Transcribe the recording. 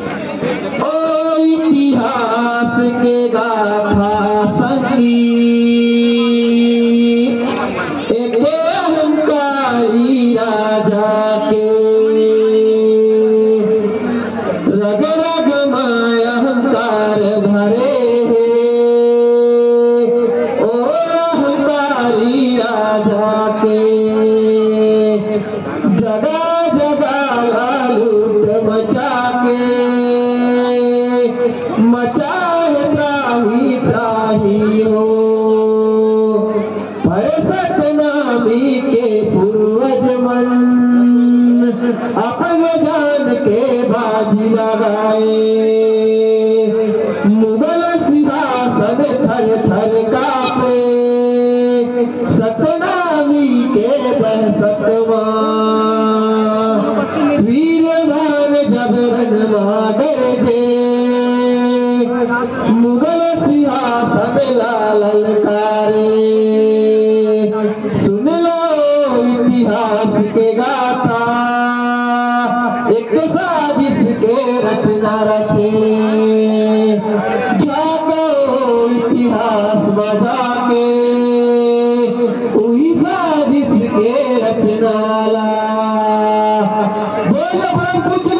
ओ इतिहास के गाथा संगी एक अहंकारी राजा के रग रग में अहंकार भरे ओ अहंकारी राजा के जगह जगह लूट मचा के मचाए त्राही त्राही हो पर सतनामी के पूर्वज मन अपने जान के बाजी लगाए मुगल सिंहासन थर थर कांपे सतनामी के दहशत वीरवान जब रणमा गरजे मुगल सिंहासन लाल ललकारे सुन लो इतिहास के गाथा एक साजिश के रचना रचे जागो इतिहास बजा के वही साजिश के रचना ला बोल कुछ